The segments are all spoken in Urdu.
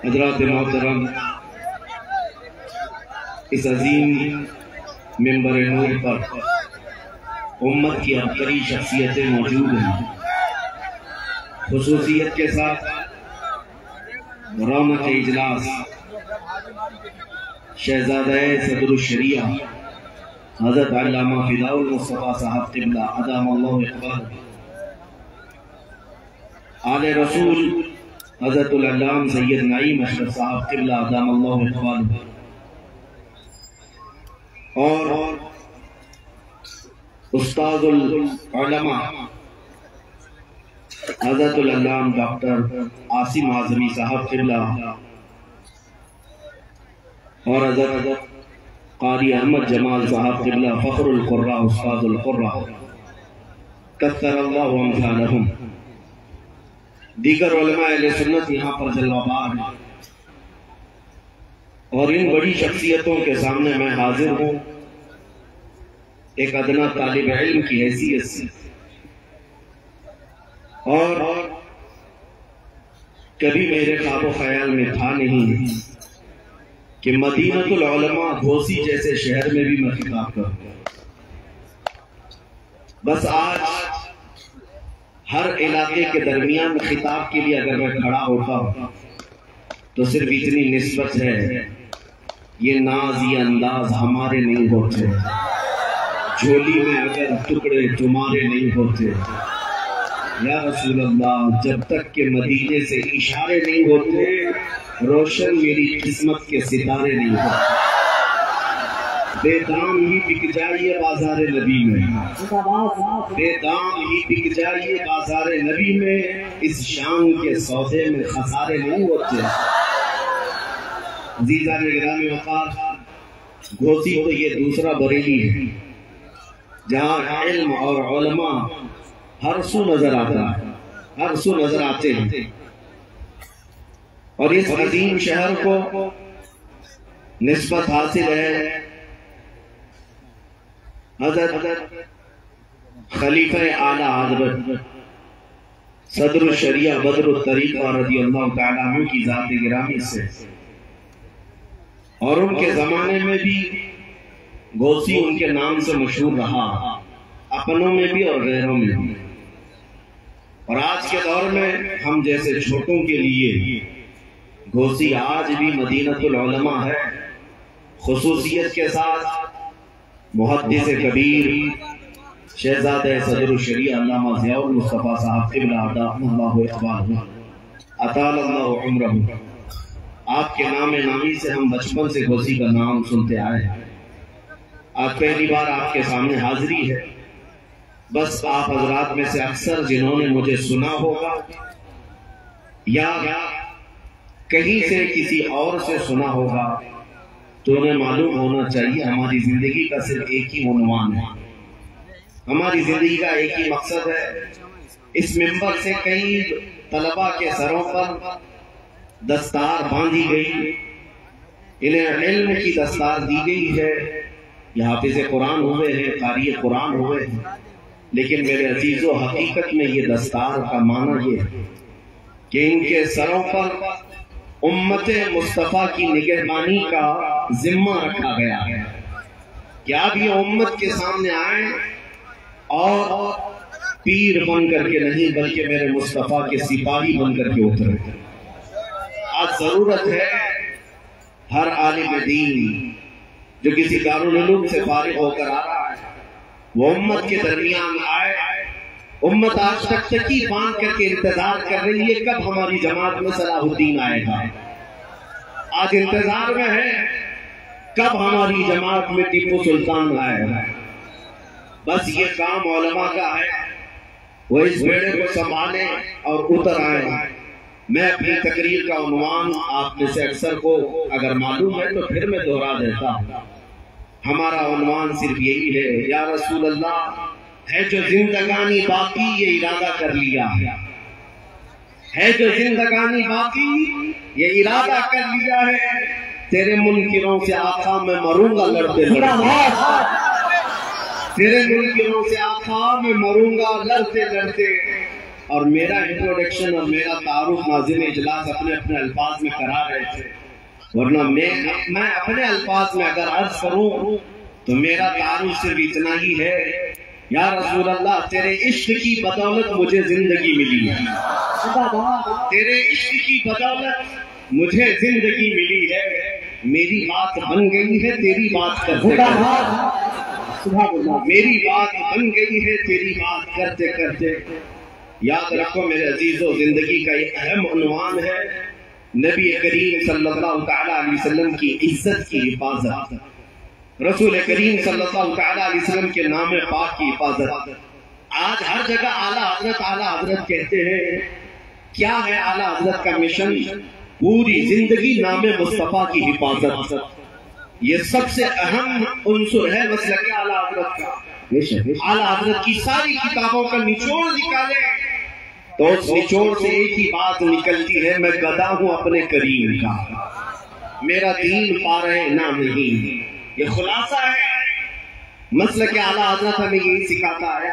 حضرات محترم، اس عظیم منبر نور پر امت کی عبقری شخصیتیں موجود ہیں۔ خصوصیت کے ساتھ رونق اجلاس شہزادہ صدر الشریعہ حضرت علامہ فداء المصطفیٰ صاحب قبلہ ادام اللہ اقبال، آل رسول حضرت العلام سید نعیم اشرف صاحب قبلہ ادام اللہ اقبال، اور استاد العلماء حضرت العلام ڈاکٹر عاصم اعظمی صاحب قبلہ، اور حضرت قاری احمد جمال صاحب قبلہ فخر القراء استاد القراء کثر اللہ امثالہم۔ دیگر علماء اہل سنت یہاں پر جلوہ بار ہیں، اور ان بڑی شخصیتوں کے سامنے میں حاضر ہوں ایک ادنا طالب علم کی حیثیت سے، اور کبھی میرے خواب و خیال میں تھا نہیں کہ مدینۃ العلماء گھوسی جیسے شہر میں بھی میں خطاب کروں۔ بس آج ہر علاقے کے درمیان خطاب کے لیے اگر میں کھڑا ہوتا ہوں تو صرف اتنی نسبت ہے، یہ ناز یہ انداز ہمارے نہیں ہوتے، جھولی میں اگر ٹکڑے تمہارے نہیں ہوتے، یا رسول اللہ جب تک کہ مدینے سے اشارے نہیں ہوتے روشن میری قسمت کے ستارے نہیں ہوتے۔ بے دام ہی بک جائیے بازار نبی میں، بے دام ہی بک جائیے بازار نبی میں، اس شان کے سودے میں خسارے نہیں ہوتے۔ عزیزان گرامی وقار، گھوسی تو یہ دوسرا بریلی ہے جہاں علم اور علماء ہر سو نظر آتے ہیں، اور اس عظیم شہر کو نسبت حاصل ہے حضرت خلیفہ اعلیٰ حضرت صدر الشریعہ بدر الطریقہ رضی اللہ تعالیٰ عنہ کی ذات گرامی سے، اور ان کے زمانے میں بھی گھوسی ان کے نام سے مشہور رہا، اپنوں میں بھی اور غیروں میں بھی۔ اور آج کے دور میں ہم جیسے چھوٹوں کے لیے گھوسی آج بھی مدینۃ العلماء ہے۔ خصوصیت کے ساتھ محدث کبیر شہزادہ صدر الشریعہ علامہ ضیاء المصطفیٰ صاحب قبلہ ادام اللہ اقبال اطال اللہ عمرہ، آپ کے نام نامی سے ہم بچپن سے گھوسی کا نام سنتے آئے ہیں۔ آج پہلی بار آپ کے سامنے حاضری ہے۔ بس آپ حضرات میں سے اکثر جنہوں نے مجھے سنا ہوگا یا کہیں سے کسی اور سے سنا ہوگا تو انہیں معلوم ہونا چاہیے ہماری زندگی کا صرف ایک ہی عنوان ہے، ہماری زندگی کا ایک ہی مقصد ہے۔ اس منبر سے کئی طلباء کے سروں پر دستار باندھی گئی، انہیں علم کی دستار دی گئی ہے، یہ حافظ قرآن ہوئے ہیں، قاری قرآن ہوئے ہیں، لیکن میرے عزیزو حقیقت میں یہ دستار کا معنی یہ ہے کہ ان کے سروں پر امت مصطفیٰ کی نگہبانی کا ذمہ رکھا گیا ہے کہ آپ یہ امت کے سامنے آئیں اور پیر بن کر کے نہیں بلکہ میرے مصطفیٰ کے سپاہی بن کر کے اترے۔ آج ضرورت ہے ہر عالم دین جو کسی دارالعلوم سے فارغ ہو کر آ رہا ہے وہ امت کے درمیان آئے۔ امت آج تک تکی باندھ کر کے انتظار کر رہی ہے کب ہماری جماعت میں صلاح الدین آئے گا، آج انتظار میں ہے کب ہماری جماعت میں ٹیپو سلطان آئے گا۔ بس یہ کام علماء کا ہے، وہ اس بیڑے کو سنبھالیں اور اتر آئیں۔ میں اپنی تقریر کا عنوان آپ میں سے اکثر کو اگر معلوم ہے تو پھر میں دہرا دیتا ہوں۔ ہمارا عنوان صرف یہی ہے، یا رسول اللہ ہے جو زندگانی باقی یہ ارادہ کر لیا ہے جو زندگانی باقی یہ ارادہ کر لیا ہے، تیرے منکروں سے آقا میں مروں گا لڑتے لڑتے، تیرے منکروں سے آقا میں مروں گا لڑتے لڑتے، اور میرا انٹروڈکشن اور میرا تعارف ناظرین اجلاس اپنے اپنے الفاظ میں کرا رہے تھے، ورنہ میں اپنے الفاظ میں اگر عرض کروں تو میرا تعارف صرف اتنا ہی ہے، یا رسول اللہ تیرے عشق کی بدولت مجھے زندگی ملی ہے، تیرے عشق کی بدولت مجھے زندگی ملی ہے، میری بات بن گئی ہے تیری بات کرتے کرتے، میری بات بن گئی ہے تیری بات کرتے کرتے۔ یاد رکھو میرے عزیزو، زندگی کا یہ اہم عنوان ہے نبی کریم صلی اللہ تعالیٰ علیہ وسلم کی عزت کی حفاظت، رسول کریم صلی اللہ تعالیٰ علیہ وسلم کے نام پاک کی حفاظت۔ آج ہر جگہ اعلیٰ حضرت اعلیٰ حضرت کہتے ہیں، کیا ہے اعلیٰ حضرت کا مشن؟ پوری زندگی نام مصطفیٰ کی حفاظت، یہ سب سے اہم عنصر ہے مسلک اعلیٰ حضرت کا۔ اعلیٰ حضرت کی ساری کتابوں کا نچوڑ نکالے تو اس نچوڑ سے ایک ہی بات نکلتی ہے، میں گدا ہوں اپنے کریم کا، میرا دین پارہ نہ نہیں۔ یہ خلاصہ ہے مسلک اعلیٰ حضرت ہمیں یہی سکھاتا ہے۔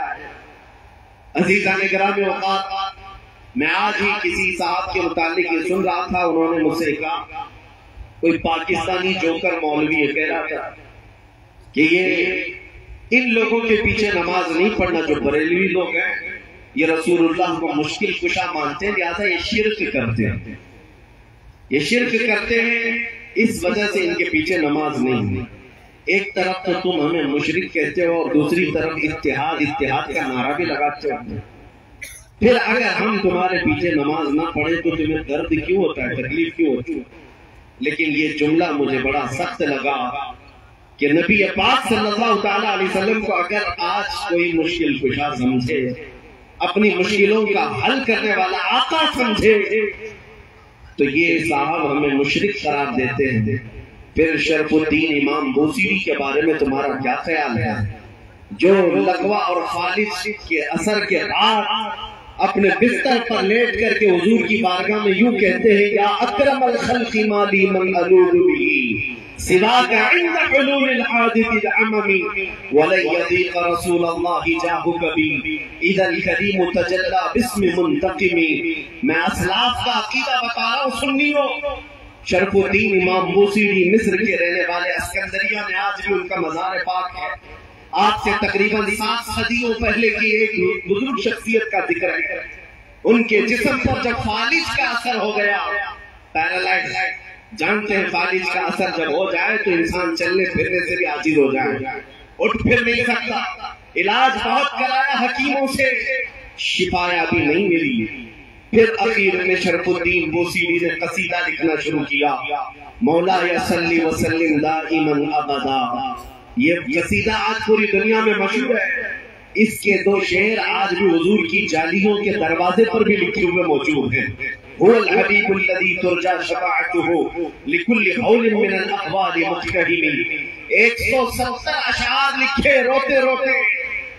عزیزان گرامی اوقات، میں آج ہی کسی صاحب کے متعلق یہ سن رہا تھا، انہوں نے مجھ سے کہا، کوئی پاکستانی جوکر مولوی یہ کہہ رہا تھا کہ یہ ان لوگوں کے پیچھے نماز نہیں پڑھنا جو بریلوی لوگ ہیں، یہ رسول اللہ کو مشکل کشا مانتے ہیں، لہذا یہ شرک کرتے ہیں، یہ شرک کرتے ہیں، اس وجہ سے ان کے پیچھے نماز نہیں ہے۔ ایک طرف تو تم ہمیں مشرک کہتے ہو اور دوسری طرف اتحاد کا نعرہ بھی لگاتے ہو، پھر اگر ہم تمہارے پیچھے نماز نہ پڑھیں تو تمہیں درد کیوں ہوتا ہے، تکلیف کیوں ہوتی ہے؟ لیکن یہ جملہ مجھے بڑا سخت لگا کہ نبی پاک صلی اللہ تعالیٰ علیہ وسلم کو اگر آج کوئی مشکل کشا سمجھے، اپنی مشکلوں کا حل کرنے والا آقا سمجھے، تو یہ صاحب ہمیں مشرک قرار دیتے ہیں۔ پھر شرف الدین امام بوصیری کے بارے میں تمہارا کیا خیال ہے، جو لغوہ اور خالص کے اثر کے بعد اپنے بستر پر لیٹ کر کے حضور کی بارگاہ میں یوں کہتے ہیں، یا اکرم الخلق مالی من الوذ به سواک عند حلول الحادث العممی ولن يضيق رسول الله جاهك بي اذا الكريم تجلى باسم منتقم۔ میں اسلاف کا عقیدہ بتا رہا ہوں سنیوں، شرف الدین امام بوصیری مصر کے رہنے والے، اسکندریہ میں آج بھی ان کا مزار پاک ہے۔ آج سے تقریباً 7 صدیوں پہلے کی ایک بزرگ شخصیت کا ذکر ہے۔ ان کے جسم پر جب فالج کا اثر ہو گیا، پیرالائز، جانتے ہیں فالج کا اثر جب ہو جائے تو انسان چلنے پھرنے سے بھی عاجز ہو جائے، اٹھ پھر نہیں سکتا، علاج بہت کرایا حکیموں سے، شفا یابی نہیں ملی۔ پھر اخیر میں شرف الدین بوصیری نے قصیدہ لکھنا شروع کیا، مولا صلی وسلم دائما ابدا۔ یہ قصیدہ آج پوری دنیا میں مشہور ہے، اس کے 2 شعر آج بھی حضور کی جالیوں کے دروازے پر بھی لکھے ہوئے موجود ہیں۔ هو الحبیب الذی ترجى شفاعته لكل حول من الاحوال مقتحم۔ 170 اشعار لکھے روتے روتے،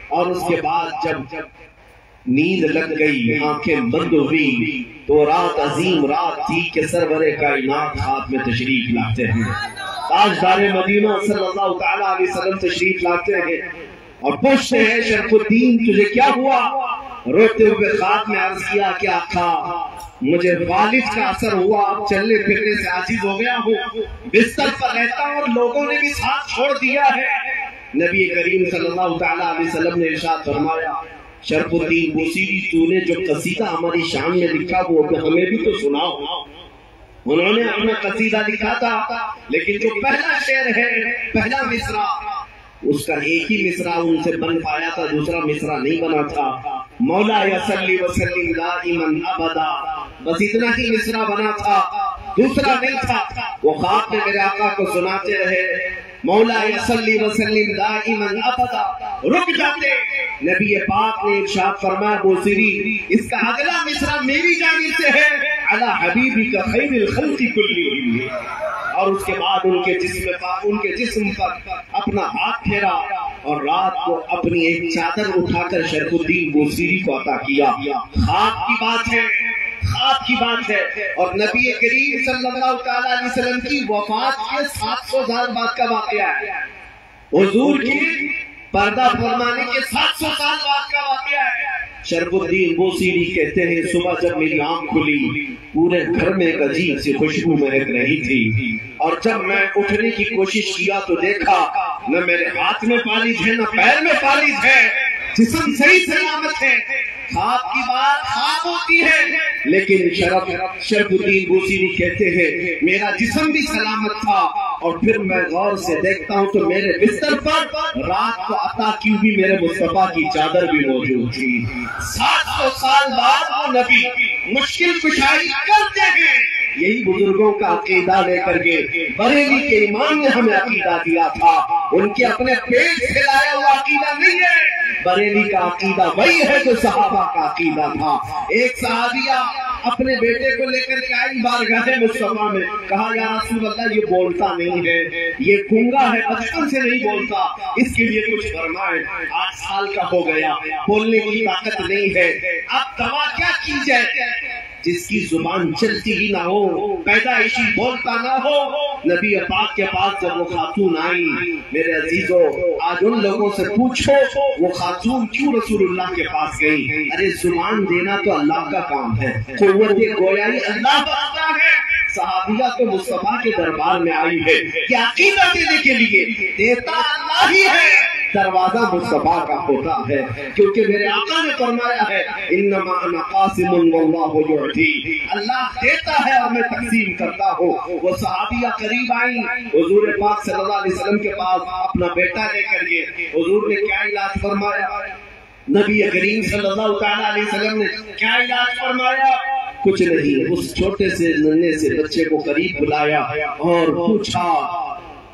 اور اس کے بعد جب نیند لگ گئی، آنکھیں بند ہوئی، تو رات عظیم رات تھی کہ سرور کائنات خواب میں تشریف لاتے ہیں، تاجدار مدینہ صلی اللہ تعالیٰ علیہ وسلم تشریف لاتے ہیں اور پوچھتے ہیں، شرف الدین تجھے کیا ہوا؟ روتے ہوئے خواب میں عرض کیا کہ آقا مجھے فالج کا اثر ہوا، اب چلنے پھرنے سے عاجز ہو گیا ہوں، بستر پر رہتا ہوں اور لوگوں نے بھی ساتھ چھوڑ دیا ہے۔ نبی کریم صلی اللہ تعالیٰ علیہ وسلم نے ارشاد فرمایا، شرف الدین بوصیری تو نے جو قصیدہ ہماری شان میں لکھا وہ ہمیں بھی تو سناؤ۔ انہوں نے اپنا قصیدہ لکھا تھا، لیکن جو پہلا شعر ہے، پہلا مصرع، اس کا ایک ہی مصرع ان سے بن پایا تھا، دوسرا مصرع نہیں بنا تھا۔ مولا صلی وسلم دائما ابدا، بس اتنا ہی مصرع بنا تھا، دوسرا نہیں تھا۔ وہ خواب میں میرے آقا کو سناتے رہے، مولا صلی وسلم دائما ابدا، رک جاتے، نبی پاک نے ارشاد فرمایا، بوصیری اس کا اگلا مصرع میری جانب سے ہے، علی حبیبک خیر الخلق کلہم۔ اور اس کے بعد ان کے جسم پر اپنا ہاتھ پھیرا اور رات کو اپنی ایک چادر اٹھا کر شرف الدین بوصیری کو عطا کیا۔ خواب کی بات ہے، خواب کی بات ہے، اور نبی کریم صلی اللہ تعالیٰ علیہ وسلم کی وفات کے 700 سال بعد کا واقعہ ہے، حضور کی پردہ فرمانے کے 700 سال بعد کا واقعہ ہے۔ شرف الدین بوسیری کہتے ہیں صبح جب میری آنکھ کھلی پورے گھر میں ایک عجیب سی خوشبو مہک رہی تھی، اور جب میں اٹھنے کی کوشش کیا تو دیکھا نہ میرے ہاتھ میں پالش ہے نہ پیر میں پالش ہے، جسم صحیح سلامت ہے۔ خواب کی بات خواب ہوتی ہے، لیکن شرف الدین بوسیری کہتے ہیں میرا جسم بھی سلامت تھا، اور پھر میں غور سے دیکھتا ہوں تو میرے بستر پر رات کو عطا کی ہوئی میرے مصطفیٰ کی چادر بھی موجود تھی۔ 700 سال بعد وہ نبی مشکل کشائی کرتے ہیں۔ یہی بزرگوں کا عقیدہ لے کر کے بریلی کے امام نے ہمیں عقیدہ دیا تھا، ان کے اپنے پیٹ سے لایا ہوا عقیدہ نہیں ہے۔ بریلی کا عقیدہ وہی ہے جو صحابہ کا عقیدہ تھا۔ ایک صحابیہ اپنے بیٹے کو لے کر کے آئی بارگاہ مصطفیٰ میں، کہا یا رسول اللہ یہ بولتا نہیں ہے، یہ گونگا ہے، بچپن سے نہیں بولتا، اس کے لیے کچھ فرمائیں۔ 8 سال کا ہو گیا، بولنے کی طاقت نہیں ہے، اب دوا کیا کی جائے؟ جس کی زبان چلتی ہی نہ ہو، پیدائشی بولتا نہ ہو۔ نبی پاک کے پاس جب وہ خاتون آئی، میرے عزیزو آج ان لوگوں سے پوچھو وہ خاتون کیوں رسول اللہ کے پاس گئی؟ ارے زبان دینا تو اللہ کا کام ہے، قوت گویائی اللہ کا ہے۔ صحابیہ تو مصطفیٰ کے دربار میں آئی ہے کہ عقیدہ دینے کے لیے، دیتا اللہ ہی ہے، دروازہ مصطفیٰ کا ہوتا ہے، کیونکہ میرے آقا نے فرمایا ہے انما انا قاسم واللہ یعطی، اللہ دیتا ہے اور میں تقسیم کرتا ہوں۔ وہ صحابیہ قریب آئیں، حضور پاک صلی اللہ علیہ وسلم کے پاس اپنا بیٹا لے کر کے، حضور نے کیا علاج فرمایا؟ نبی کریم صلی اللہ تعالیٰ علیہ وسلم نے کیا علاج فرمایا؟ کچھ نہیں، اس چھوٹے سے ننھے سے بچے کو قریب بلایا اور پوچھا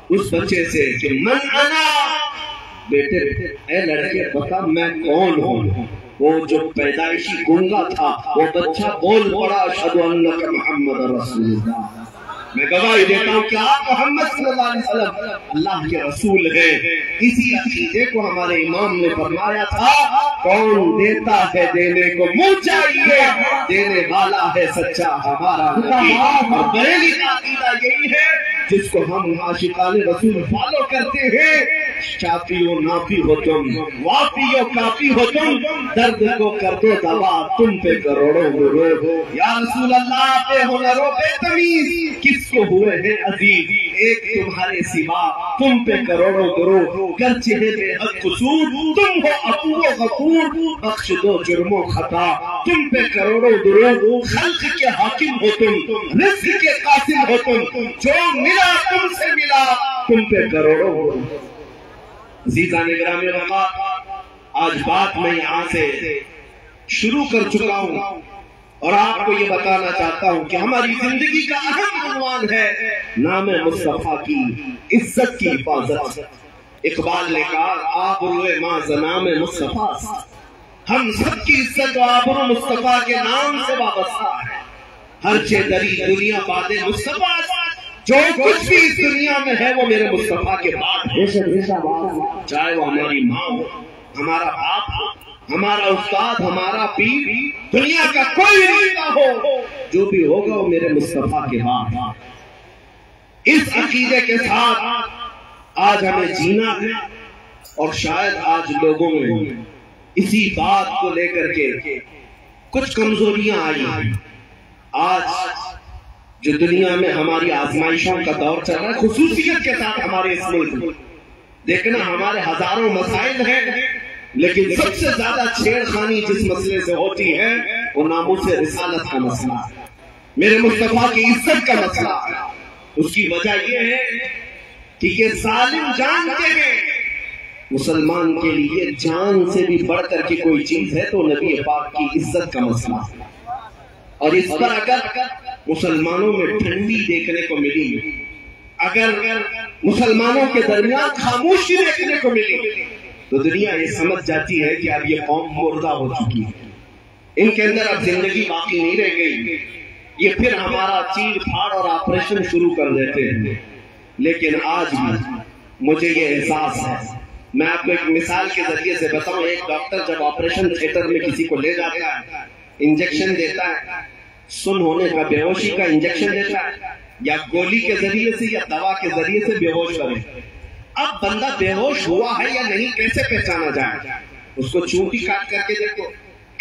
اس بچے سے کہ من انا، بیٹے اے لڑکے بتا میں کون ہوں؟ وہ جو پیدائشی گونگا تھا وہ بچہ بول پڑا اشہد انک محمد رسول اللہ، میں گواہی دیتا ہوں کہ آپ محمد صلی اللہ علیہ وسلم اللہ کے رسول ہیں۔ اسی عقیدے کو ہمارے امام نے فرمایا تھا کون دیتا ہے دینے کو منہ چاہیے، دینے والا ہے سچا ہمارا نبی۔ اور بریلی کا عقیدہ یہی ہے جس کو ہم عاشقان رسول فالو کرتے ہیں، شافی و نافی ہو تم، وافی و کافی ہو تم، درد کو کر دو دوا تم پہ کروڑوں گرو۔ یا رسول اللہ بے ہنر و بے تمیز کس کو ہوئے ہیں عزیز، ایک تمہارے سوا تم پہ کروڑوں گرو، گرچہ بے حد قصور تم ہو عفو و غفور، بخش دو جرم و خطا تم پہ کروڑوں گرو، خلق کے حاکم ہو تم، رزق کے قاسم ہو تم، جو ملا تم سے ملا تم پہ کروڑوں گرو۔ عزیزان گرامی وقت، آج بات میں یہاں سے شروع کر چکا ہوں اور آپ کو یہ بتانا چاہتا ہوں کہ ہماری زندگی کا اہم عنوان ہے نام مصطفیٰ کی عزت کی حفاظت۔ اقبال نے کہا آبرو ماں زنام مصطفیٰ، ہم سب کی عزت و آبرو مصطفیٰ کے نام سے وابستہ ہے۔ ہر چہ دری دنیا باد مصطفیٰ، جو کچھ بھی اس دنیا میں ہے وہ میرے مصطفیٰ کے بعد ہے، چاہے وہ ہماری ماں ہو، ہمارا باپ ہو، ہمارا استاد، ہمارا پیر، دنیا کا کوئی رشتہ ہو، جو بھی ہوگا وہ میرے مصطفیٰ کے بعد۔ اس عقیدے کے ساتھ آج ہمیں جینا ہے، اور شاید آج لوگوں میں اسی بات کو لے کر کے کچھ کمزوریاں آئی ہیں۔ آج جو دنیا میں ہماری آزمائشوں کا دور چل رہا ہے، خصوصیت کے ساتھ ہمارے اس ملک میں دیکھنا ہمارے ہزاروں مسائل ہیں، لیکن سب سے زیادہ چھیڑ خانی جس مسئلے سے ہوتی ہے وہ ناموس رسالت کا مسئلہ ہے، میرے مصطفیٰ کی عزت کا مسئلہ ہے۔ اس کی وجہ یہ ہے کہ یہ ظالم جانتے ہیں مسلمان کے لیے جان سے بھی بڑھ کر کے کوئی چیز ہے تو نبی پاک کی عزت کا مسئلہ ہے، اور اس پر اگر مسلمانوں میں ٹھنڈی دیکھنے کو ملی، اگر مسلمانوں کے درمیان خاموشی دیکھنے کو ملی، تو دنیا یہ سمجھ جاتی ہے کہ اب یہ قوم مردہ ہو چکی ہے، ان کے اندر اب زندگی باقی نہیں رہ گئی، یہ پھر ہمارا چیر پھاڑ اور آپریشن شروع کر دیتے ہیں۔ لیکن آج بھی مجھے یہ احساس ہے، میں آپ کو ایک مثال کے ذریعے سے بتاؤں، ایک ڈاکٹر جب آپریشن تھیٹر میں کسی کو لے جاتا ہے، انجیکشن دیتا ہے، سن ہونے کا بے ہوشی کا انجیکشن دیتا ہے، یا گولی کے ذریعے سے یا دوا کے ذریعے سے بے ہوش کرے۔ اب بندہ بے ہوش ہوا ہے یا نہیں کیسے پہچانا جائے؟ اس کو چونٹی کاٹ کر کے دیکھو،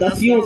10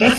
10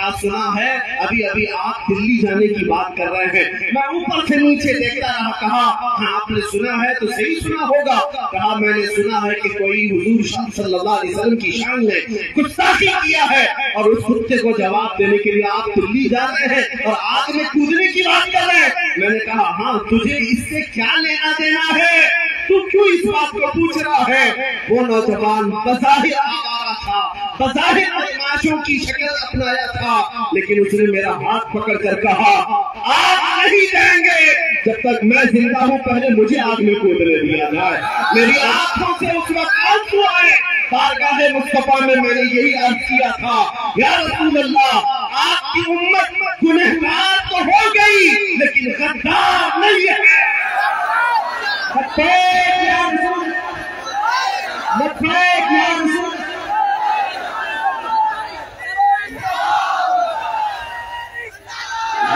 کہا سنا ہے ابھی ابھی آپ دلی جانے کی بات کر رہے ہیں. میں اوپر سے نیچے دیکھتا رہا. کہا ہاں آپ نے سنا ہے تو صحیح سنا ہوگا. کہا میں نے سنا ہے کہ کوئی حضور صلی اللہ علیہ وسلم کی شان میں گستاخی کیا ہے اور اس کتے کو جواب دینے کے لیے آپ دلی جا رہے ہیں اور آگ میں کودنے کی بات کر رہے ہیں. میں نے کہا ہاں تجھے اس سے کیا لینا دینا ہے, تو کیوں اس بات کو پوچھ رہا ہے؟ وہ نوجوان بظاہر آوارہ تھا, بظاہر بدماشوں کی شکل اپنایا تھا, لیکن اس نے میرا ہاتھ پکڑ کر کہا آگ نہیں دیں گے جب تک میں زندہ ہوں, پہلے مجھے آگ میں کودنے دیا جائے. میری آنکھوں سے اس وقت آنسو آئے. بارگاہ مصطفیٰ میں میں نے یہی عرض کیا تھا, یا رسول اللہ آپ کی امت گنہگار تو ہو گئی لیکن غدار نہیں ہے. لبیک یا رسول, لبیک یا رسول.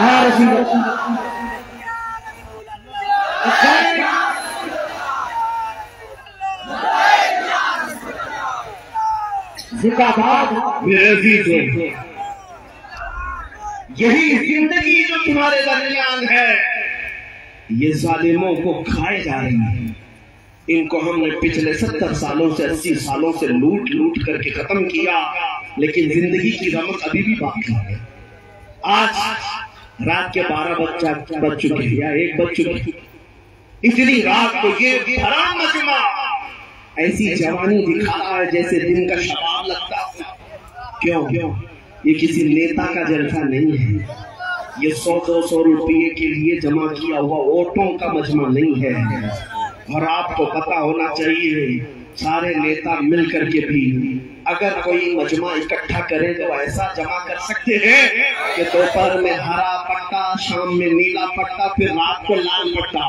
یا رسول اللہ میرے عزیزوں, یہی زندگی جو تمہارے درمیان ہے یہ ظالموں کو کھائے جا رہی ہے. ان کو ہم نے پچھلے 70 سالوں سے 80 سالوں سے لوٹ لوٹ کر کے ختم کیا, لیکن زندگی کی رمق ابھی بھی باقی ہے. آج رات کے 12 بج چکے یا 1 بج چکے, اتنی رات کو یہ حرام مجمع ایسی جوانی دکھا رہا ہے جیسے دن کا شباب لگتا ہے. کیوں؟ یہ کسی نیتا کا جلسہ نہیں ہے, یہ 100-200 روپے کے لیے جمع کیا ہوا ووٹوں کا مجمع نہیں ہے. اور آپ کو پتا ہونا چاہیے سارے نیتا مل کر کے بھی اگر کوئی مجمع اکٹھا کرے تو ایسا جمع کر سکتے ہیں کہ دوپہر میں ہرا پٹا, شام میں نیلا پٹا, پھر رات کو لال پٹا,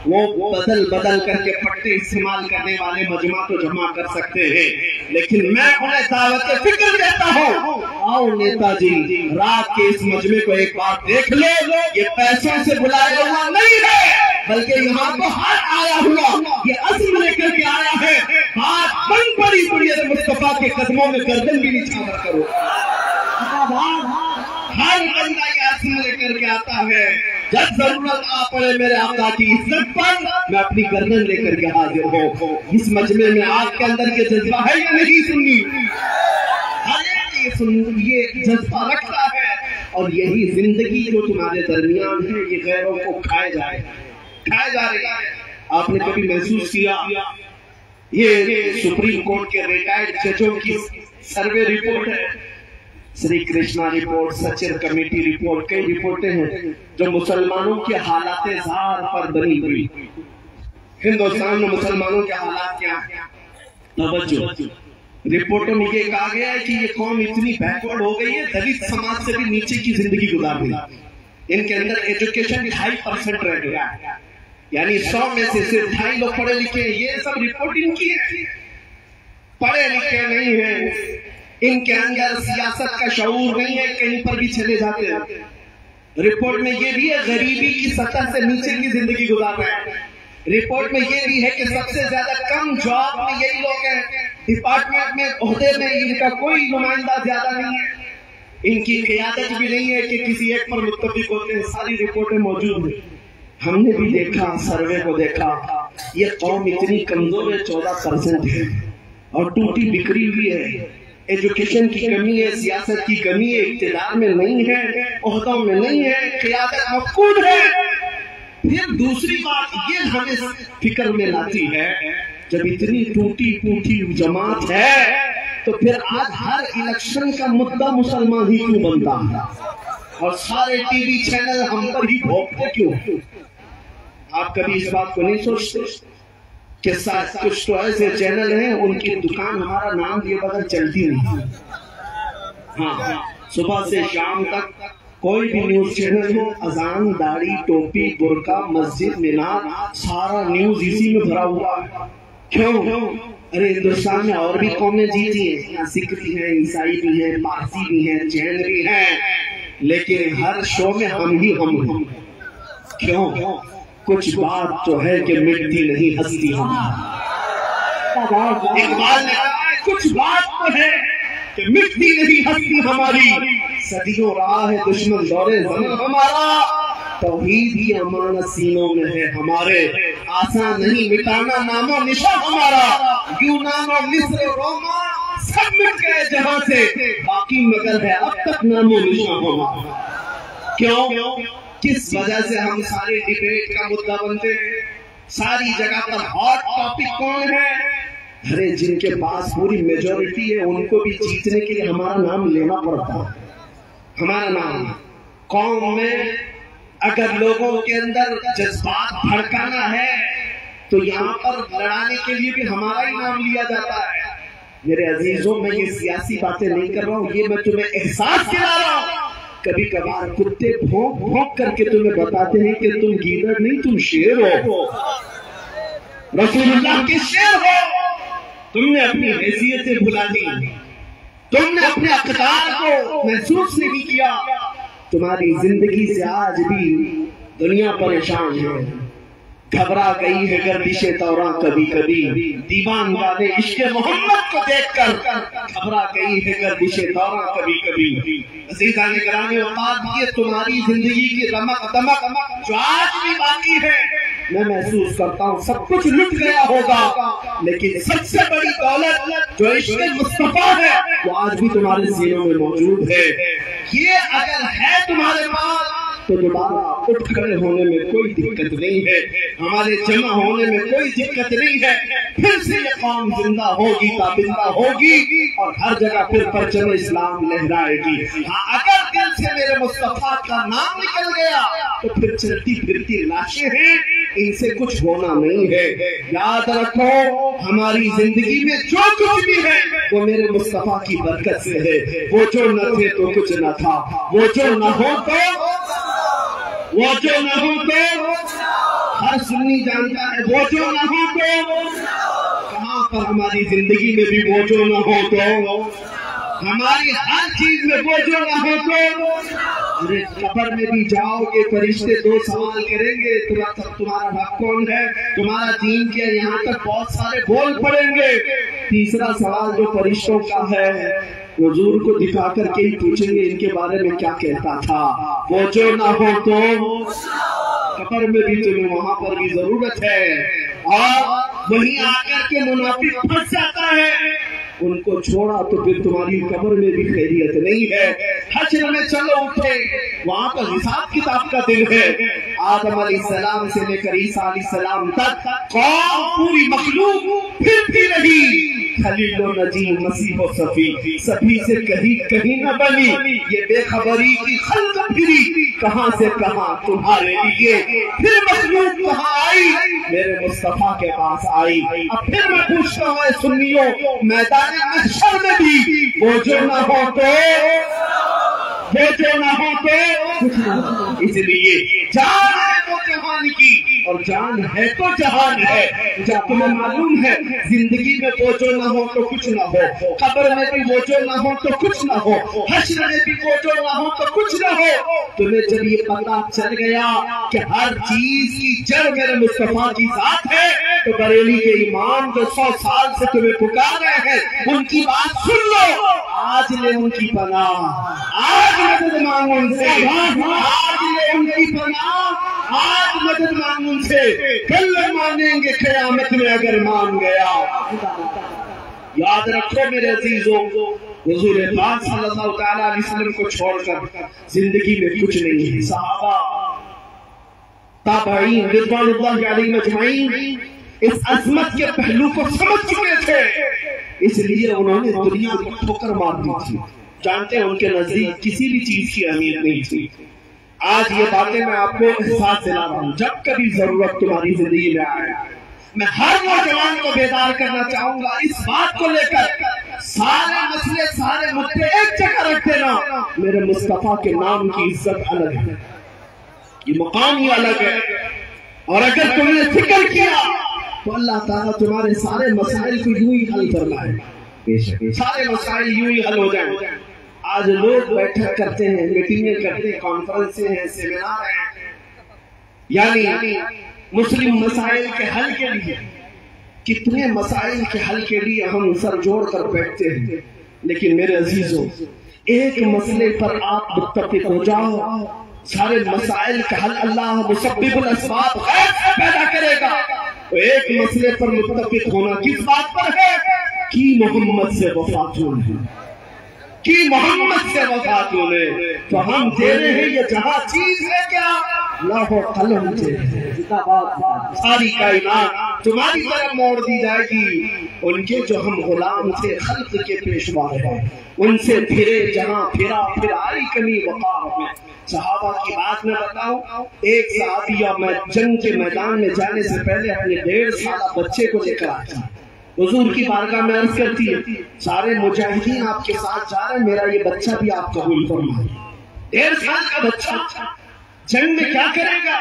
وہ بدل بدل کر کے پٹے استعمال کرنے والے مجمع تو جمع کر سکتے ہیں. لیکن میں انہیں دعوت فکر دیتا ہوں, آؤ نیتا جی رات کے اس مجمع کو ایک بار دیکھ لے. یہ پیسوں سے بلایا ہوا نہیں ہے بلکہ یہاں کو ہاتھ آیا ہوا یہ عزم لے کر کے آیا ہے. بات بن پڑی بنیاد مصطفیٰ کے قدموں میں گردن بھی نیچا نہ کرو. ہر بندہ یہ عزم لے کر کے آتا ہے جب ضرورت آ پڑے میرے آقا کی عزت پر میں اپنی گردن لے کر کے حاضر ہوں. اس مجمع میں آپ کے اندر یہ جذبہ ہے یا نہیں سنی؟ یہ جذبہ رکھتا ہے اور یہی زندگی جو تمہارے درمیان ہے یہ غیروں کو کھائے جا رہی ہے. آپ نے کبھی محسوس کیا یہ سپریم کورٹ کے ریٹائرڈ ججوں کی سروے رپورٹ ہے, Sri Krishna report, Sachar committee report, کئی رپورٹیں ہیں جو مسلمانوں کے حالات زار پر بنی ہوئی. ہندوستان میں مسلمانوں کے حالات کیا ہیں؟ توجہ, رپورٹوں میں یہ کہا گیا ہے کہ یہ قوم اتنی بیکورڈ ہو گئی ہے دلت سماج سے بھی نیچے کی زندگی گزار رہی ہے. ان کے اندر ایجوکیشن 2.5% رہ گیا ہے, یعنی 100 میں سے صرف 2.5 لوگ پڑھے لکھے ہیں. یہ سب رپورٹ ان کی ہے, پڑھے لکھے نہیں ہیں, ان کے اندر سیاست کا شعور نہیں ہے, کہیں پر بھی چلے جاتے ہیں. رپورٹ میں یہ بھی ہے غریبی کی سطح سے نیچے کی زندگی گزار رہے ہیں. رپورٹ میں یہ بھی ہے کہ سب سے زیادہ کم جاب میں یہی لوگ ہیں, ڈپارٹمنٹ میں عہدے میں ان کا کوئی نمائندہ زیادہ نہیں ہے, ان کی قیادت بھی نہیں ہے کہ کسی ایک پر متفق ہوتے ہیں. ساری رپورٹیں موجود ہیں, ہم نے بھی دیکھا, سروے کو دیکھا. یہ قوم اتنی کمزور ہے 14% ہے اور ٹوٹی بکھری ہوئی ہے. ایجوکیشن کی کمی ہے, سیاست کی کمی ہے, اقتدار میں نہیں ہے, عہدوں میں نہیں ہے, قیادت مفقود ہے. پھر دوسری بات یہ ہمیں فکر میں لاتی ہے جب اتنی ٹوٹی پوٹی جماعت ہے تو پھر آج ہر الیکشن کا مدعا مسلمان ہی کیوں بنتا ہے اور سارے ٹی وی چینل ہم پر ہی بھوکتے کیوں؟ آپ کبھی اس بات کو نہیں سوچتے کہ کچھ تو ایسے چینل ہیں ان کی دکان ہمارا نام دیے بغیر چلتی نہیں. ہاں, صبح سے شام تک کوئی بھی نیوز چینل ہو, اذان, داڑھی, ٹوپی, برقع, مسجد, مینار, سارا نیوز اسی میں بھرا ہوا ہے. کیوں؟ ارے ہندوستان میں اور بھی قومیں جیتی ہیں, یہاں سکھ بھی ہیں, عیسائی بھی ہیں, پارسی بھی ہیں, جین بھی ہیں, لیکن ہر شو میں ہم ہی ہم ہیں. کیوں؟ کچھ بات تو ہے کہ مٹتی نہیں ہستی ہماری. اقبال نے کہا کچھ بات تو ہے کہ مٹتی نہیں ہستی ہماری, صدیوں رہا ہے دشمن دورے زمین ہمارا، توحید کی امانت سینوں میں ہے ہمارے، آسان نہیں مٹانا نام و نشان ہمارا، یونان و مصر و روما سب مٹ گئے جہاں سے، باقی مگر ہے اب تک نام و نشان ہمارا۔ کیوں؟ کس وجہ سے ہم سارے ڈیبیٹ کا مدعا بنتے ہیں؟ ساری جگہ پر ہاٹ ٹاپک کون ہے؟ ارے جن کے پاس پوری میجورٹی ہے ان کو بھی جیتنے کے لیے ہمارا نام لینا پڑتا ہے۔ ہمارا نام قوم میں اگر لوگوں کے اندر جذبات بھڑکانا ہے تو یہاں پر لڑانے کے لیے بھی ہمارا ہی نام لیا جاتا ہے۔ میرے عزیزوں، میں یہ سیاسی باتیں نہیں کر رہا ہوں، یہ میں تمہیں احساس دلا رہا ہوں۔ کبھی کبھار کتے بھونک بھونک کر کے تمہیں بتاتے ہیں کہ تم گیدڑ نہیں، تم شیر ہو، رسول اللہ کے شیر ہو۔ تم نے اپنی حیثیتیں بھلا دی، تم نے اپنے اقدار کو محسوس نہیں کیا۔ تمہاری زندگی سے آج بھی دنیا پریشان ہے، گھبرا گئی ہے گردش توراں کبھی کبھی، دیوان والے عشق محمد کو دیکھ کر گھبرا گئی ہے گردش توراں کبھی کبھی۔ عزیزان گرامی اوقات، یہ تمہاری زندگی کی رمق دمق جو آج بھی باقی ہے، میں محسوس کرتا ہوں سب کچھ لٹ گیا ہوگا، لیکن سب سے بڑی دولت جو عشق مصطفیٰ ہے وہ آج بھی تمہارے سینوں میں موجود ہے۔ یہ اگر ہے تمہارے پاس تو دوبارہ اٹھ کھڑے ہونے میں کوئی دقت نہیں ہے، ہمارے جمع ہونے میں کوئی دقت نہیں ہے۔ پھر سے یہ قوم زندہ ہوگی، تابندہ ہوگی، اور ہر جگہ پھر پرچم اسلام لہرائے گی۔ ہاں، اگر دل سے میرے مصطفیٰ کا نام نکل گیا تو پھر چلتی پھرتی لاشیں ہیں، ان سے کچھ ہونا نہیں ہے۔ یاد رکھو، ہماری زندگی میں جو کچھ بھی ہے وہ میرے مصطفیٰ کی برکت سے ہے۔ وہ جو نہ تھے تو کچھ نہ تھا، وہ جو نہ ہو تو ہر سنی جانتا ہے، وہ جو نہ ہو تو کہاں پر ہماری زندگی میں بھی وہ جو نہ ہو تو، ہماری ہر چیز میں وہ جو نہ ہو تو، ارے قبر میں بھی جاؤ گے فرشتے دو سوال کریں گے، تمہارا رب کون ہے، تمہارا دین کیا، یہاں تک بہت سارے بول پڑیں گے۔ تیسرا سوال جو فرشتوں کا ہے، حضور کو دکھا کر کے ہی پوچھیں گے ان کے بارے میں کیا کہتا تھا۔ وہ جو نہ ہو تو قبر میں بھی تمہیں وہاں پر بھی ضرورت ہے، اور وہیں آ کر کے منافق پھنس جاتا ہے۔ ان کو چھوڑا تو پھر تمہاری قبر میں بھی خیریت نہیں ہے۔ حشر میں چلو اٹھے، وہاں پر حساب کتاب کا دن ہے۔ آدم علیہ السلام سے لے کر عیسیٰ علیہ السلام تک قوم پوری مخلوق پھرتی رہی، خلیل و نجی مسیح و صفی، سبھی سے کہیں نہ بنی، یہ بے خبری کی خلق پھری، کہاں سے کہاں تمہارے لیے، پھر مخلوق کہاں آئی، میرے مصطفیٰ کے پاس آئی۔ اب پھر میں پوچھتا ہوں اے سنیوں، میدان محشر میں بھی وہ جو نہ ہو تو، وہ جو نہ ہو تو، اس لیے جان ہے وہ جہان کی، اور جان ہے تو جہان ہے۔ جب تمہیں معلوم ہے زندگی میں وہ جو نہ ہو تو کچھ نہ ہو، قبر میں بھی وہ جو نہ ہو تو کچھ نہ ہو، حشر میں بھی وہ جو نہ ہو تو کچھ نہ ہو، تمہیں جب یہ پتہ چل گیا کہ ہر چیز کی جڑ میرے مصطفیٰ کی ذات ہے، تو بریلی کے امام جو 100 سال سے تمہیں پکار رہے ہیں ان کی بات سن لو، آج لے ان کی پناہ، آج مدد مانگ ان سے، آج لے ان کی پناہ، آج مدد مانگ ان سے، کل مانیں گے قیامت میں اگر مان گیا۔ یاد رکھو میرے عزیزوں، حضور پاک صلی اللہ تعالیٰ علیہ وسلم کو چھوڑ کر زندگی میں کچھ نہیں ہے۔ صحابہ تابعین رضوان اللہ علیہ مجمعین اس عظمت کے پہلو کو سمجھ چکے تھے، اس لیے انہوں نے دنیا کو ٹھوکر مار دی تھی۔ جانتے ہیں ان کے نزدیک کسی بھی چیز کی اہمیت نہیں تھی۔ آج یہ باتیں میں آپ کو احساس دلا رہا ہوں، جب کبھی ضرورت تمہاری زندگی میں آئے، میں ہر نوجوان کو بیدار کرنا چاہوں گا اس بات کو لے کر، سارے مسئلے سارے مدعے ایک جگہ رکھ دینا، میرے مصطفیٰ کے نام کی عزت الگ ہے، یہ مقام ہی الگ ہے، اور اگر تم نے فکر کیا تو اللہ تعالیٰ تمہارے سارے مسائل کو یوں ہی حل فرمائے، سارے مسائل یوں ہی حل ہو جائیں۔ آج لوگ بیٹھک کرتے ہیں، میٹنگیں کرتے ہیں، کانفرنسیں ہیں، سیمینار ہیں، یعنی مسلم مسائل کے حل کے لیے، کتنے مسائل کے حل کے لیے ہم سر جوڑ کر بیٹھتے ہیں، لیکن میرے عزیزوں ایک مسئلے پر آپ متفق ہو جاؤ، سارے مسائل کا حل اللہ مسبب الاسباب غیر سے پیدا کرے گا۔ تو ایک مسئلے پر متفق ہونا کس بات پر ہے؟ کہ محمد سے وفات ہونے، کہ محمد سے وفات ہونے۔ تو ہم دے رہے ہیں یہ جہاں چیز ہے کیا؟ لوح و قلم سے ساری کائنات تمہاری طرف موڑ دی جائے گی۔ ان کے جو ہم غلام تھے خلق کے پیشوا ہیں، ان سے پھرے جہاں پھرا پھر آئی کمی وقار میں۔ صحابہ کی بات میں بتاؤں، ایک صحابیہ میں جنگ کے میدان میں جانے سے پہلے اپنے 1.5 سالہ بچے کو لے کر آتا، حضور کی بارگاہ میں عرض کرتی ہے سارے مجاہدین آپ کے ساتھ جا رہے ہیں، میرا یہ بچہ بھی آپ قبول فرمائیں۔ 1.5 سال کا بچہ جنگ میں کیا کرے گا؟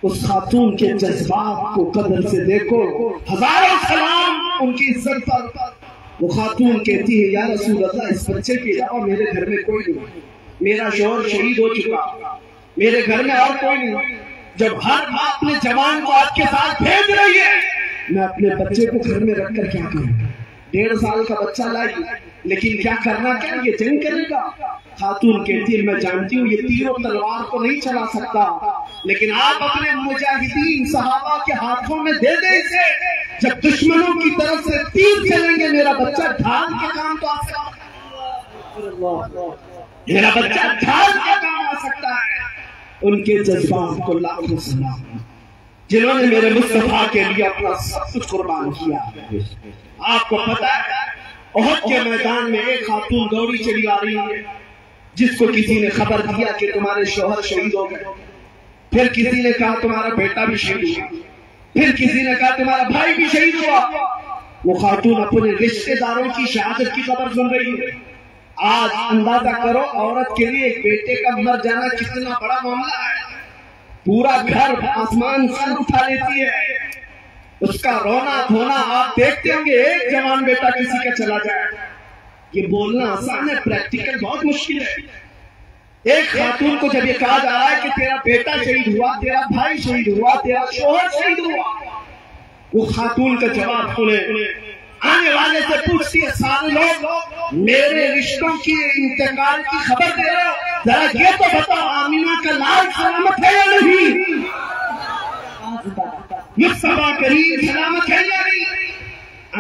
اس خاتون کے جذبات کو قدر سے دیکھو، ہزاروں سلام ان کی عزت پر۔ وہ خاتون کہتی ہے یا رسول اللہ اس بچے کے علاوہ میرے گھر میں کوئی نہیں، میرا شوہر شہید ہو چکا، میرے گھر میں اور کوئی نہیں۔ جب ہر ماں اپنے جوان کو آپ کے ساتھ بھیج رہی ہے، میں اپنے بچے کو گھر میں رکھ کر کیا کروں؟ 1.5 سال کا بچہ لائی، لیکن کیا کرنا، کیا یہ جنگ کرے گا؟ خاتون کہتی ہے میں جانتی ہوں یہ تیر و تلوار کو نہیں چلا سکتا، لیکن آپ اپنے مجاہدین صحابہ کے ہاتھوں میں دے دیں اسے، جب دشمنوں کی طرف سے تیر چلیں گے میرا بچہ ڈھال کے کام تو آ سکتا ہے، میرا بچہ ڈھال کے کام آ سکتا ہے۔ ان کے جذبات کو لاکھوں سلام، جنہوں نے میرے مصطفیٰ کے لیے اپنا سب کچھ قربان کیا۔ آپ کو پتا ہے احد کے میدان میں ایک خاتون دوڑی چلی آ رہی ہے، جس کو کسی نے خبر دیا کہ تمہارے شوہر شہید ہو گئے، پھر کسی نے کہا تمہارا بیٹا بھی شہید ہوا، پھر کسی نے کہا تمہارا بھائی بھی شہید ہوا۔ وہ خاتون اپنے رشتہ داروں کی شہادت کی خبر سن رہی ہے۔ آج اندازہ کرو عورت کے لیے ایک بیٹے کا مر جانا کتنا بڑا معاملہ ہے، پورا گھر آسمان سر اٹھا لیتی ہے، اس کا رونا دھونا آپ دیکھتے ہوں گے۔ ایک جوان بیٹا کسی کا چلا جائے، یہ بولنا آسان ہے، پریکٹیکل بہت مشکل ہے۔ ایک خاتون کو جب یہ کہا جا رہا ہے کہ تیرا بیٹا شہید ہوا، تیرا بھائی شہید ہوا، تیرا شوہر شہید ہوا، وہ خاتون کا جواب سنے، آنے والے سے پوچھتی ہے سارے لوگ میرے رشتوں کی انتقال کی خبر دے رہے ہو، ذرا یہ تو بتاؤ آمینہ کا لال سلامت ہے یا نہیں، مصطفیٰ کریم سلامت ہے یا نہیں؟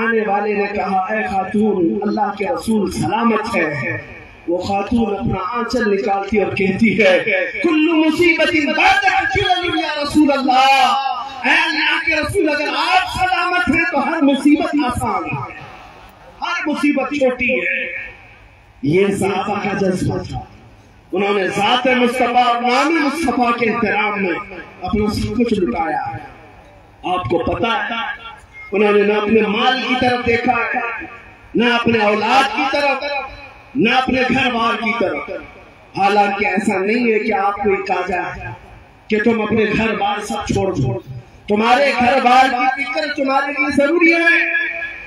آنے والے نے کہا اے خاتون اللہ کے رسول سلامت ہے۔ وہ خاتون اپنا آنچل نکالتی اور کہتی ہے کل مصیبت یا رسول اللہ، اے اللہ کے رسول اگر آپ سلامت ہیں تو ہر مصیبت آسان ہے، ہر مصیبت چھوٹی ہے۔ یہ صحابہ کا جذبہ تھا، انہوں نے ذات مصطفیٰ اور نام مصطفیٰ کے احترام میں اپنا سب کچھ لٹایا۔ آپ کو پتا ہے انہوں نے نہ اپنے مال کی طرف دیکھا ہے، نہ اپنے اولاد کی طرف، نہ اپنے گھر بار کی طرف۔ حالانکہ ایسا نہیں ہے کہ آپ کو کہا جائے کہ تم اپنے گھر بار سب چھوڑ دو، تمہارے گھر بار کی فکر تمہارے لیے ضروری ہے،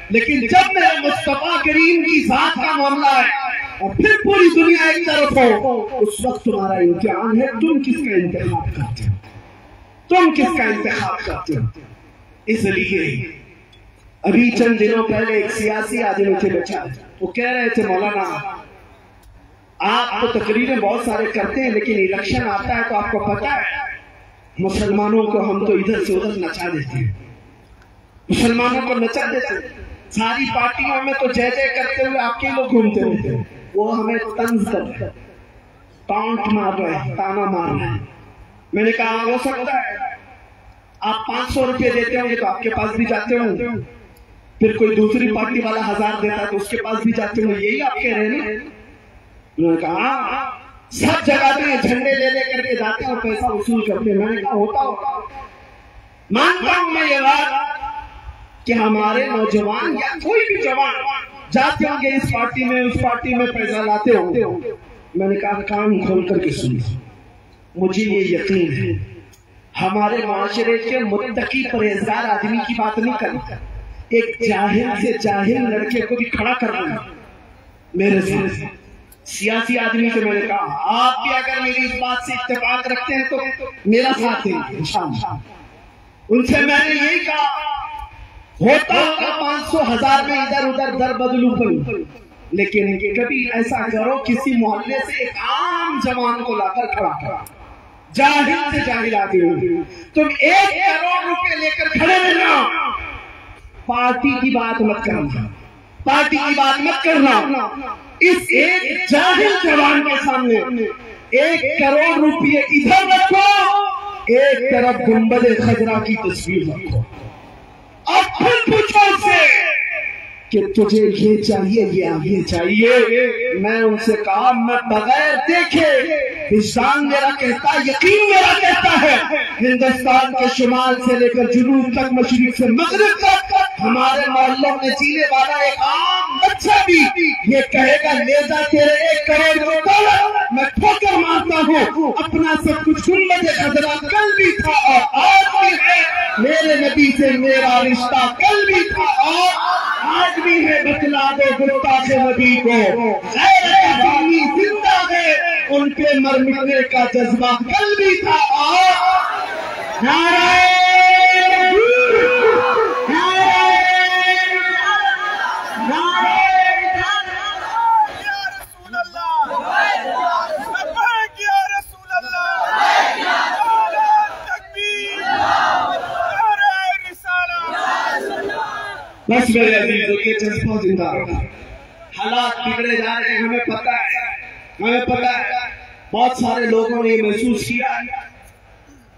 لیکن جب میرے مصطفیٰ کریم کی ذات کا معاملہ ہے اور پھر پوری دنیا ایک طرف ہو، اس وقت تمہارا امتحان ہے تم کس کا انتخاب کرتے ہو، تم کس کا انتخاب کرتے ہو۔ اس لیے ابھی چند دنوں پہلے ایک سیاسی آدمی تھے بچہ، وہ کہہ رہے تھے مولانا آپ تو تقریریں بہت سارے کرتے ہیں لیکن الیکشن آتا ہے تو آپ کو پتا ہے مسلمانوں کو ہم تو ادھر سے ادھر نچا دیتے ہیں، مسلمانوں کو نچا دیتے ہیں، ساری پارٹیوں میں تو جے جے کرتے ہوئے آپ کے لوگ گھومتے ہوتے ہیں، وہ ہمیں طنز کرتے ہیں، ٹانٹ مار رہے ہیں، تانا مار رہے ہیں۔ میں نے کہا ہو سکتا ہے آپ 500 روپے دیتے ہوں گے تو آپ کے پاس بھی جاتے ہوں گے، پھر کوئی دوسری پارٹی والا 1000 دیتا ہے تو اس کے پاس بھی جاتے ہوں گے، یہی آپ کہہ رہے ہیں۔ انہوں نے کہا سب جگہ پہ جھنڈے لے لے کر کے جاتے ہیں اور پیسہ وصول کرتے ہیں۔ میں نے کہا ہوتا مانتا ہوں میں یہ بات کہ ہمارے نوجوان یا کوئی بھی جوان جاتے ہوں گے اس پارٹی میں اس پارٹی میں پیسہ لاتے ہوں گے۔ میں نے کہا کان کھول کر کے سنیے، مجھے یہ یقین ہے ہمارے معاشرے کے متقی پرہیزگار آدمی کی بات نہیں کرنا، ایک جاہل سے جاہل لڑکے کو بھی کھڑا کرنا میرے ساتھ سیاسی آدمی سے میں نے کہا آپ بھی اگر میری اس بات سے اتفاق رکھتے ہیں تو میرا ساتھ دیں گے انشاءاللہ۔ ان سے میں نے یہی کہا ہوتا 500 1000 میں ادھر ادھر در بدلو کروں، لیکن کبھی ایسا کرو کسی محلے سے ایک عام جوان کو لا کر کھڑا کرو، جاہل سے جاہل آدمی ہو، تم 1 کروڑ روپے لے کر کھڑے رہنا، پارٹی کی بات مت کرنا، پارٹی کی بات مت کرنا، اس ایک جاہل جوان کے سامنے 1 کروڑ روپے ادھر رکھو، ایک طرف گنبد خضرا کی تصویر رکھو، اب پھر پوچھو سے کہ تجھے یہ چاہیے یہ چاہیے۔ میں ان سے کہا میں بغیر دیکھے، وجدان میرا کہتا ہے، یقین میرا کہتا ہے، ہندوستان کے شمال سے لے کر جنوب تک، مشرق سے مغرب تک ہمارے محلوں میں جینے والا ایک عام بچہ بھی یہ کہے گا لے جا تیرے 1 کروڑ ڈالر، میں ٹھوکر مارتا ہوں، اپنا سب کچھ گنبد خضرا کل بھی تھا اور آج بھی ہے، میرے نبی سے میرا رشتہ کل بھی تھا اور آج بھی ہے، بتلا دو گستاخ نبی کو، غیرت دینی زندہ ہے، ان پہ مر مٹنے کا جذبہ کل بھی تھا اور نعرہ بس میرے عزیزوں یہ جذبہ زندہ رہا۔ حالات بگڑے جا رہے ہیں، ہمیں پتہ ہے، بہت سارے لوگوں نے یہ محسوس کیا ہے،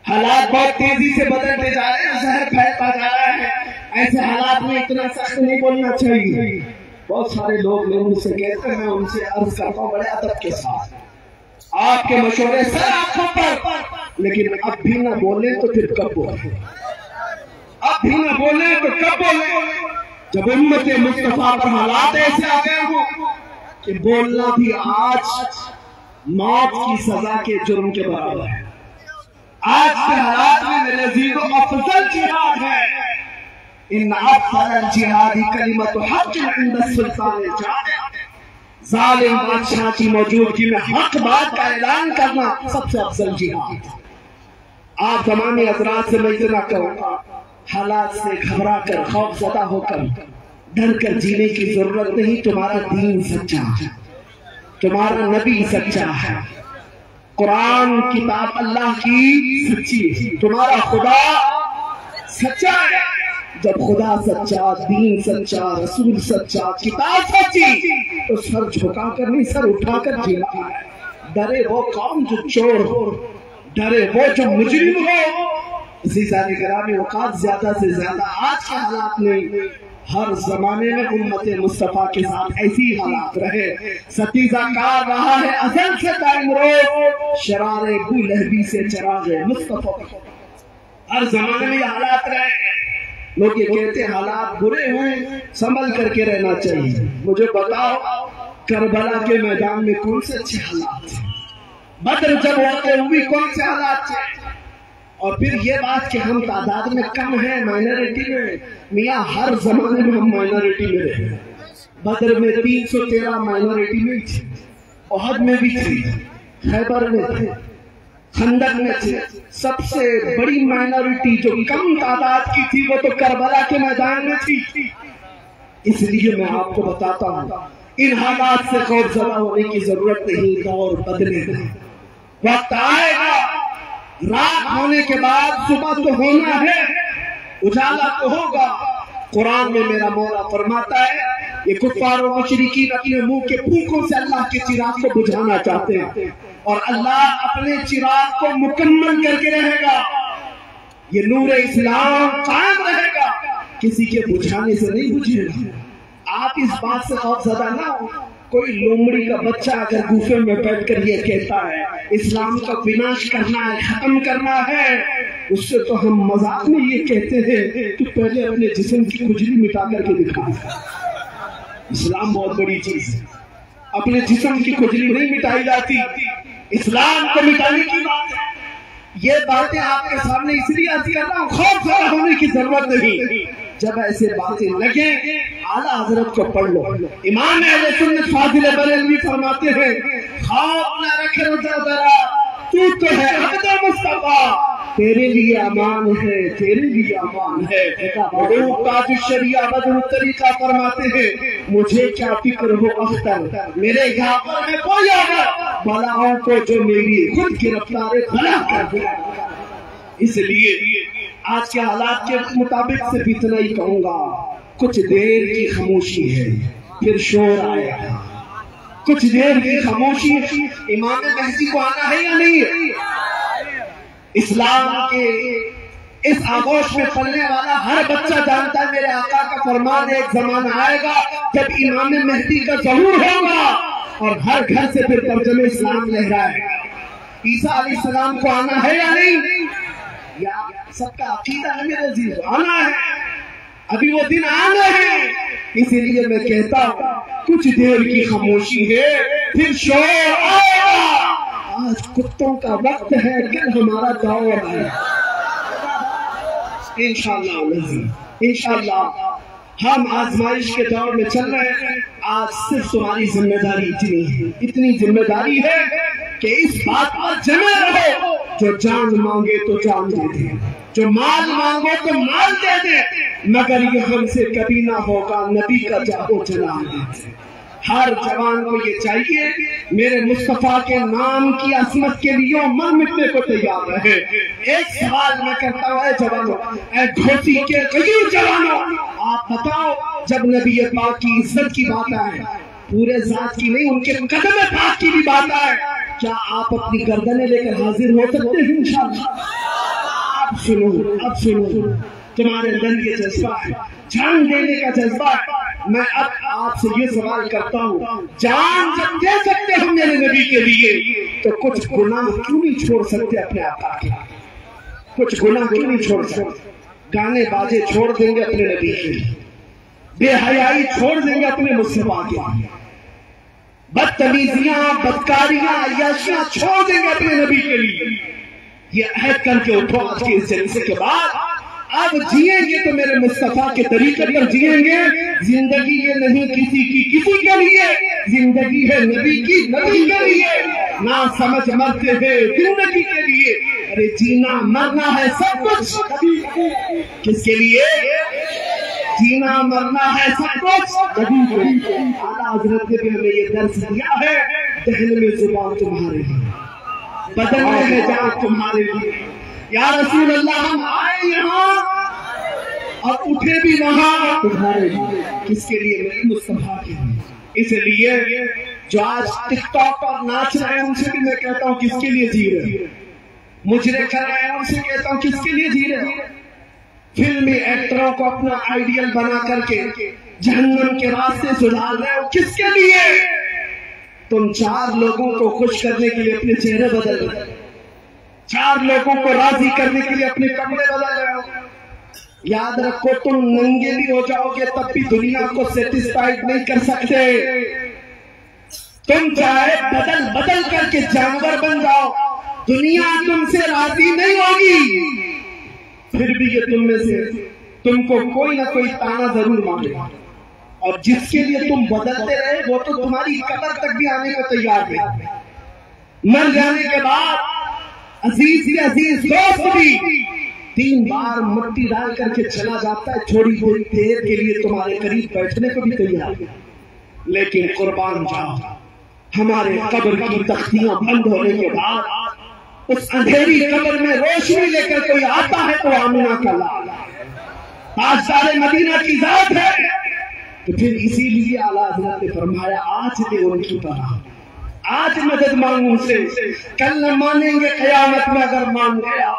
حالات بہت تیزی سے بدلتے جا رہے ہیں، زہر پھیلتا جا رہا ہے، ایسے حالات میں اتنا سخت نہیں بولنا چاہیے۔ بہت سارے لوگ میں ان سے کہتے ہیں، میں ان سے عرض کرتا ہوں بڑے ادب کے ساتھ، آپ کے مشورے سر آنکھوں پر، لیکن اب بھی نہ بولیں تو پھر کب بولیں، اب بھی نہ بولیں تو کب بولیں، جب امت مصطفیٰ پر حالات ایسے آ گئے ہوں کہ بولنا بھی آج موت کی سزا کے جرم کے برابر ہے۔ آج کے حالات میں میرے عزیزوں افضل جہاد ہے، ان افضل الجہاد کلمۃ حق عند السلطان الجائر، ظالم بادشاہ کی موجودگی میں حق بات کا اعلان کرنا سب سے افضل جہاد۔ آپ تمام حضرات سے میں اتنا کہوں گا، حالات سے گھبرا کر، خوف زدہ ہو کر، ڈر کر جینے کی ضرورت نہیں۔ تمہارا دین سچا ہے، تمہارا نبی سچا ہے، قرآن کتاب اللہ کی سچی ہے، تمہارا خدا سچا ہے۔ جب خدا سچا، دین سچا، رسول سچا، کتاب سچی، تو سر جھکا کر نہیں، سر اٹھا کر جینا ہے۔ ڈرے وہ قوم جو چور ہو، ڈرے وہ جو مجرم ہو۔ عزیزان گرامی، اوقات زیادہ سے زیادہ آج کے حالات میں ہر زمانے میں امت مصطفیٰ کے ساتھ ایسی حالات رہے، ستیزہ کار رہا ہے ازل سے قائم روز، شرار ابو لہبی سے چراغ مصطفیٰ، ہر زمانے میں یہ حالات رہے۔ لوگ یہ کہتے ہیں حالات برے ہیں، سنبھل کر کے رہنا چاہیے۔ مجھے بتاؤ کربلا کے میدان میں کون سے اچھے حالات تھے؟ بدر جب واقع ہوئی کون سے حالات تھے؟ اور پھر یہ بات کہ ہم تعداد میں کم ہیں، مائنورٹی میں، میاں ہر زمانے میں ہم مائنورٹی میں رہے۔ بدر میں 313 مائنورٹی میں تھی، احد میں بھی تھی، خیبر میں تھے، خندق میں تھے۔ سب سے بڑی مائنورٹی جو کم تعداد کی تھی وہ تو کربلا کے میدان میں تھی۔ اس لیے میں آپ کو بتاتا ہوں، ان حالات سے خوف زدہ ہونے کی ضرورت نہیں، دور بدلے گا، وقت آئے گا، رات ہونے کے بعد صبح تو ہونا ہے، اجالا تو ہوگا۔ قرآن میں میرا مولا فرماتا ہے یہ کفار و مشرکین اپنے منہ کے پھونکوں سے اللہ کے چراغ کو بجھانا چاہتے ہیں، اور اللہ اپنے چراغ کو مکمل کر کے رہے گا۔ یہ نور اسلام قائم رہے گا، کسی کے بجھانے سے نہیں بجھے گا۔ آپ اس بات سے خوف زدہ نہ ہو۔ کوئی لومڑی کا بچہ اگر گوفے میں بیٹھ کر یہ کہتا ہے اسلام کا وناش کرنا ہے، ختم کرنا ہے، اس سے تو ہم مذاق میں یہ کہتے ہیں کہ پہلے اپنے جسم کی کھجلی مٹا کر کے دکھا۔ اسلام بہت بڑی چیز ہے، اپنے جسم کی کھجلی نہیں مٹائی جاتی، اسلام کو مٹانے کی بات ہے۔ یہ باتیں آپ کے سامنے اس لیے عرض کر رہا ہوں، خوف زدہ ہونے کی ضرورت نہیں۔ جب ایسے باتیں لگیں اعلیٰ حضرت کو پڑھ لو۔ امام اہل سنت فاضل بریلوی فرماتے ہیں خوف نہ رکھ ذرا، تو ہے عبد مصطفیٰ، تیرے لیے امان ہے، تیرے لیے امان ہے۔ تاج الشریعہ بدر الطریقہ فرماتے ہیں مجھے کیا فکر ہو اختر، میرے یہاں میں کوئی اگر بلاؤں کو جو میری خود گرفتار بلا کر دیا۔ اس لیے آج کے حالات کے مطابق صرف اتنا ہی کہوں گا، کچھ دیر کی خاموشی ہے پھر شور آئے گا، کچھ دیر کی خاموشی ہے۔ امام مہدی کو آنا ہے یا نہیں؟ اسلام کے اس آغوش میں پلنے والا ہر بچہ جانتا ہے میرے آقا کا فرمان ایک زمانہ آئے گا جب امام مہدی کا ظہور ہوگا اور ہر گھر سے پھر پرچم اسلام لہرائے گا۔ عیسیٰ علیہ السلام کو آنا ہے یا نہیں؟ یا سب کا عقیدہ ہے میرے عزیز، آنا ہے، ابھی وہ دن آنا ہے۔ اسی لیے میں کہتا ہوں کچھ دیر کی خاموشی ہے پھر شور آئے گا۔ آج کتوں کا وقت ہے، کل ہمارا دور ہے۔ انشاءاللہ انشاءاللہ ہم آزمائش کے دور میں چل رہے ہیں۔ آج صرف تمہاری ذمہ داری اتنی ذمہ داری ہے کہ اس بات پر جمے رہو، جو جان مانگے تو جان دے دے، جو مال مانگو تو مال دے دے، مگر یہ ہم سے کبھی نہ ہوگا نبی کا جاہو جلال دے۔ ہر جوان کو یہ چاہیے میرے مصطفیٰ کے نام کی عظمت کے لیے مر مٹنے کو تیار رہے۔ ایک سوال میں کرتا ہوں، اے جوانوں، اے گھوسی کے غیور جوانوں، آپ بتاؤ جب نبی پاک کی عزت کی بات آئے، پورے ذات کی نہیں ان کے قدم پاک کی بھی بات آئے، کیا آپ اپنی گردنیں لے کر حاضر ہو سکتے ہیں؟ انشاءاللہ۔ اب سنو تمہارے اندر یہ جذبہ ہے، جان دینے کا جذبہ ہے۔ میں اب آپ سے یہ سوال کرتا ہوں، جان جب دے سکتے ہم میرے نبی کے لیے تو کچھ گناہ کیوں نہیں چھوڑ سکتے اپنے آقا کے؟ کچھ گناہ کیوں نہیں چھوڑ سکتے؟ گانے بازے چھوڑ دیں گے اپنے نبی کے لیے، بے حیائی چھوڑ دیں گے اپنے مصطفیٰ کے لیے، بدتمیزیاں بدکاریاں عیاشیاں چھوڑ دیں گے اپنے نبی کے لیے۔ یہ عہد کر کے اٹھو آج کے اس جلسے کے بعد، اب جئیں گے تو میرے مصطفیٰ کے طریقے پر جئیں گے۔ زندگی یہ نہیں کسی کی کسی کے لیے، زندگی ہے نبی کی نبی کے لیے۔ نہ سمجھ مرتے ہیں زندگی کے لیے، ارے جینا مرنا ہے سب کچھ کس کے لیے؟ جینا مرنا ہے سب کچھ نبی کے لیے۔ اعلیٰ حضرت نے بھی ہمیں یہ درس دیا ہے، دہن میں زبان تمہارے لیے، بدن میں جان تمہارے لیے۔ یا رسول اللہ ہم آئے یہاں اور اٹھے بھی وہاں تمہارے لیے، کس کے لیے؟ میرے مصطفیٰ کے لیے۔ اس لیے جو آج ٹک ٹاک پر ناچ رہے ہیں ان سے بھی میں کہتا ہوں کس کے لیے جی رہے ہیں، مجرے کر رہے ہیں ان سے کہتا ہوں کس کے لیے جی رہے ہیں، فلمی ایکٹروں کو اپنا آئیڈیل بنا کر کے جہنم کے راستے سدھار رہے ہو کس کے لیے؟ تم چار لوگوں کو خوش کرنے کے لیے اپنے چہرے بدل رہے ہو، چار لوگوں کو راضی کرنے کے لیے اپنے کپڑے بدل رہے ہو۔ یاد رکھو تم ننگے بھی ہو جاؤ گے تب بھی دنیا کو سیٹسفائیڈ نہیں کر سکتے۔ تم چاہے بدل بدل کر کے جانور بن جاؤ، دنیا تم سے راضی نہیں ہوگی۔ پھر بھی یہ تم میں سے تم کو کوئی نہ کوئی تانا ضرور مارے گا، اور جس کے لیے تم بدلتے رہے وہ تو تمہاری قبر تک بھی آنے کو تیار ہے۔ مر جانے کے بعد عزیز سے عزیز دوست بھی 3 بار مٹی ڈال کر کے چلا جاتا ہے، تھوڑی تھوڑی دیر کے لیے تمہارے قریب بیٹھنے کو بھی تیار ہے، لیکن قربان جاؤ ہمارے قبر کی تختیاں بند ہونے کے بعد اس اندھیری قبر میں روشنی لے کر کوئی آتا ہے تو آمنہ کا لال تاجدار مدینہ کی ذات ہے۔ تو پھر اسی لیے اعلیٰ حضرت نے فرمایا آج بھی ان کی طرح، آج مدد مانگوں سے، کل نہ مانیں گے قیامت میں اگر مان گیا۔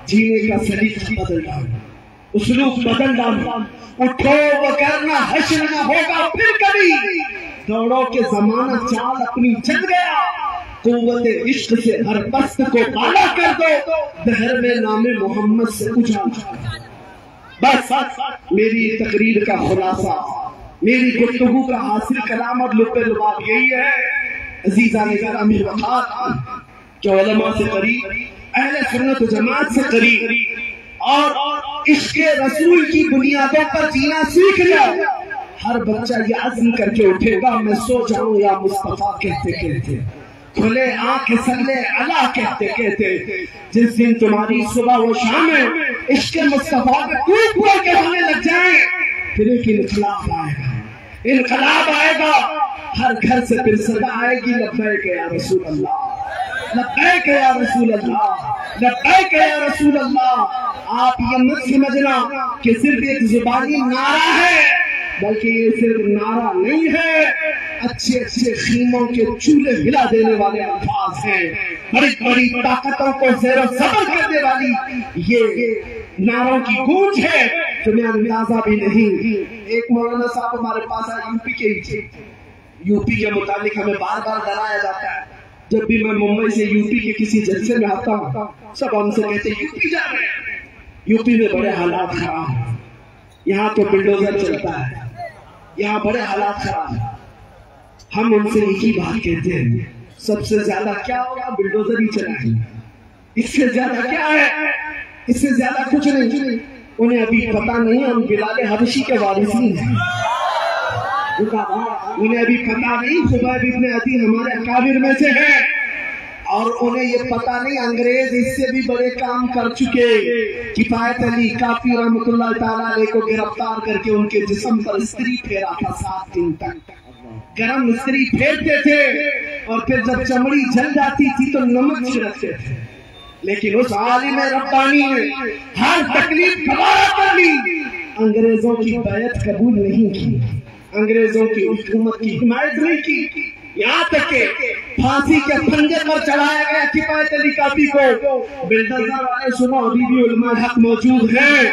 جینے کا سلیقہ بدل ڈالو، اسلوب بدل ڈالو، اٹھو وگرنہ حشر نہ ہوگا پھر کبھی۔ دوڑو کے زمانہ چال اپنی چل گیا، قوت عشق سے ہر پست کو بالا کر دو، دہر میں نام محمد سے اجالا۔ بس میری تقریر کا خلاصہ، میری گفتگو کا حاصل کلام اور لب لباب یہی ہے عزیزان گرامی وقار کہ علماء سے قریب، اہل سنت و جماعت سے قریب، اور عشق رسول کی بنیادوں پر جینا سیکھ جاؤ۔ ہر بچہ یہ عزم کر کے اٹھے گا میں سو جاؤں یا مصطفیٰ کہتے کہتے، کھلے آنکھ سلے اللہ کہتے کہتے جس دن تمہاری صبح و شام عشق مصطفیٰ پہ کوئی کوئی کہنے لگ جائیں پھر ایک انقلاب آئے گا، انقلاب آئے گا، ہر گھر سے پھر صدا آئے گی لبیک یا رسول اللہ، لبیک یا رسول اللہ، لبیک یا رسول اللہ۔ آپ یہ مت سمجھنا کہ صرف ایک زبانی نعرہ ہے، بلکہ یہ صرف نعرہ نہیں ہے، اچھے اچھے خیموں کے چولہے ہلا دینے والے الفاظ ہیں، بڑی بڑی طاقتوں کو زیر و زبر کرنے والی یہ نعروں کی گونج ہے جو میں اندازہ بھی نہیں۔ ایک مولانا صاحب ہمارے پاس آئے، یو پی کے ہی تھے، یو پی کے متعلق ہمیں بار بار ڈرایا جاتا ہے، جب بھی میں ممبئی سے یو پی کے کسی جلسے میں آتا ہوں سب ہم سے کہتے ہیں یو پی جا رہے ہیں، یو پی میں بڑے حالات خراب ہیں، یہاں تو بلڈوزر چلتا ہے، یہاں بڑے حالات خراب ہیں۔ ہم ان سے ایک ہی بات کہتے ہیں، سب سے زیادہ کیا ہوگا؟ بلڈوزر ہی چلائیں، اس سے زیادہ کیا ہے؟ اس سے زیادہ کچھ نہیں۔ انہیں ابھی پتہ نہیں ہم بلال حبشی کے وارثین ہیں، انہیں ابھی پتہ نہیں خبیب ابن عدی ہمارے اکابر میں سے ہیں، اور انہیں یہ پتہ نہیں انگریز اس سے بھی بڑے کام کر چکے۔ کفایت علی کافی رحمۃ اللہ تعالیٰ علیہ کو گرفتار کر کے ان کے جسم پر استری پھیرا تھا، 7 دن تک گرم استری پھیرتے تھے، اور پھر جب چمڑی جل جاتی تھی تو نمک چھڑکتے تھے، لیکن اس عالم ربانی نے ہر تکلیف گوارا کر لی، انگریزوں کی بیعت قبول نہیں کی، انگریزوں کی حکومت کی حمایت نہیں کی، یہاں تک کہ پھانسی کے پھنجے پر چڑھایا گیا کفایت علی کافی کو۔ بلڈوزر والے سنو، ابھی بھی علماء حق موجود ہیں،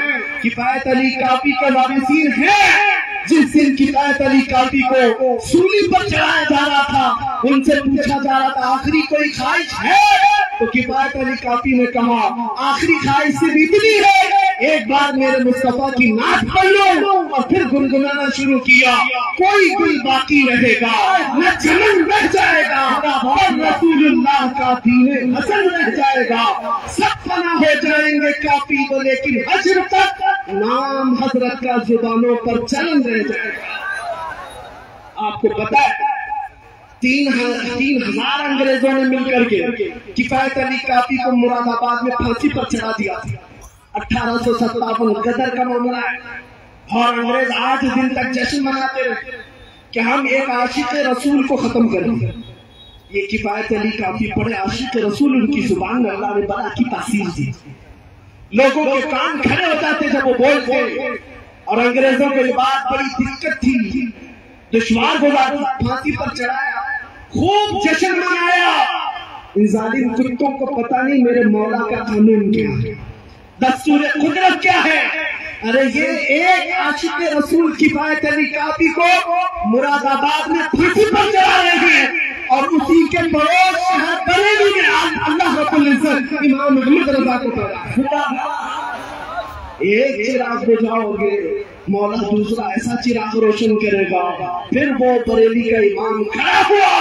کفایت علی کافی کے وارثین ہیں۔ جس دن کفایت علی کافی کو سولی پر چڑھایا جا رہا تھا، ان سے پوچھا جا رہا تھا آخری کوئی خواہش ہے؟ تو کفایت علی کافی نے کہا آخری خواہش صرف اتنی ہے، ایک بار میرے مصطفیٰ کی نعت پڑھ لو، اور پھر گنگنانا شروع کیا، کوئی گل باقی رہے گا، نہ چمن رہ جائے گا، اور رسول اللہ کا دین حسن رہ جائے گا، سب فنا ہو جائیں گے کافی کو، لیکن حشر تک نام حضرت کا زبانوں پر چلن رہ جائے گا۔ آپ کو پتا ہے 3,000 انگریزوں نے مل کر کے کفایت علی کافی کو مراد آباد میں پھانسی پر چڑھا دیا تھا۔ 1857 غدر کا معاملہ ہے، اور انگریز آج دن تک جشن مناتے رہے کہ ہم ایک عاشق رسول کو ختم کر دیں۔ یہ کفایت علی کافی بڑے عاشق رسول، ان کی زبان میں اللہ نے بڑا کی تاثیر دی، لوگوں کے کان کھڑے ہو جاتے جب وہ بولتے، اور انگریزوں کو یہ بات بڑی دقت تھی، دشوار گزار تھی، پھانسی پر چڑھایا، خوب جشن منایا۔ ان ظالم کتوں کو پتہ نہیں میرے مولا کا قانون کیا ہے، دستور قدرت کیا ہے۔ ارے یہ ایک عاشق رسول کفایت علی کافی کو مراد آباد میں پھانسی پر چڑھا رہے ہیں، اور اسی کے پڑوس شہر بریلی میں اللہ رب العزت امام محمد رضا کو پیدا۔ ایک چراغ بجھاؤ گے مولا دوسرا ایسا چراغ روشن کرے گا۔ پھر وہ بریلی کا امام کھڑا ہوا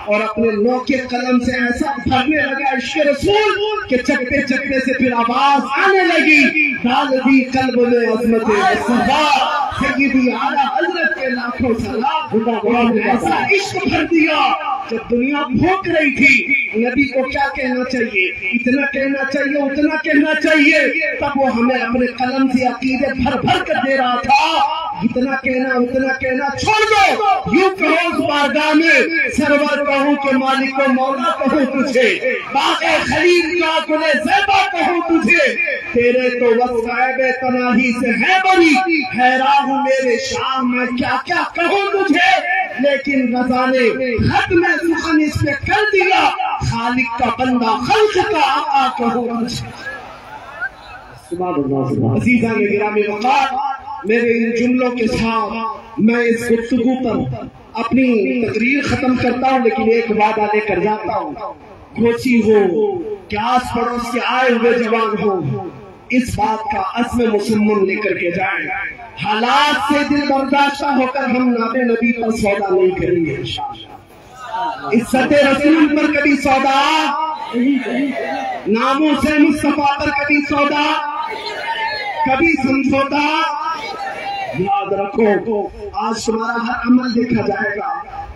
اور اپنے نوکے قلم سے ایسا بھرنے لگا عشق رسول کہ چکتے چکتے سے پھر آواز آنے لگی، ڈال دی قلب میں عظمت مصطفیٰ، سیدی اعلیٰ حضرت کے لاکھوں سلام، ایسا عشق بھر دیا۔ جب دنیا بھوک رہی تھی نبی کو کیا کہنا چاہیے، اتنا کہنا چاہیے، اتنا کہنا چاہیے، تب وہ ہمیں اپنے قلم سے عقیدے بھر بھر کر دے رہا تھا۔ اتنا کہنا اتنا کہنا چھوڑ دو، یوں کہو اس بارگاہ میں سرور کہوں کہ مالک و مولا کہوں تجھے، باغ خلیل کا گل زیبا کہوں تجھے، تیرے تو وصف غیب پناہی سے ہے بری، حیران ہوں میرے شاہ میں کیا کیا کہوں تجھے، لیکن رضا نے خط میں سخن اس پہ کر دیا، خالق کا بندہ خلق کا آقا کہوں تجھے۔ عزیزان گرامی وقار، میرے ان جملوں کے ساتھ میں اس گفتگو پر اپنی تقریر ختم کرتا ہوں، لیکن ایک وعدہ لے کر جاتا ہوں، گھوسی ہو کہ آس پڑوس کے آئے ہوئے جوان ہو، اس بات کا عزم مصمم لے کر کے جائیں، حالات سے دل برداشتہ ہو کر ہم نام نبی پر سودا نہیں کریں گے، عزت رسول پر کبھی سودا، ناموس مصطفیٰ پر کبھی سودا، کبھی سمجھوتا۔ یاد رکھو آج تمہارا ہر عمل دیکھا جائے گا،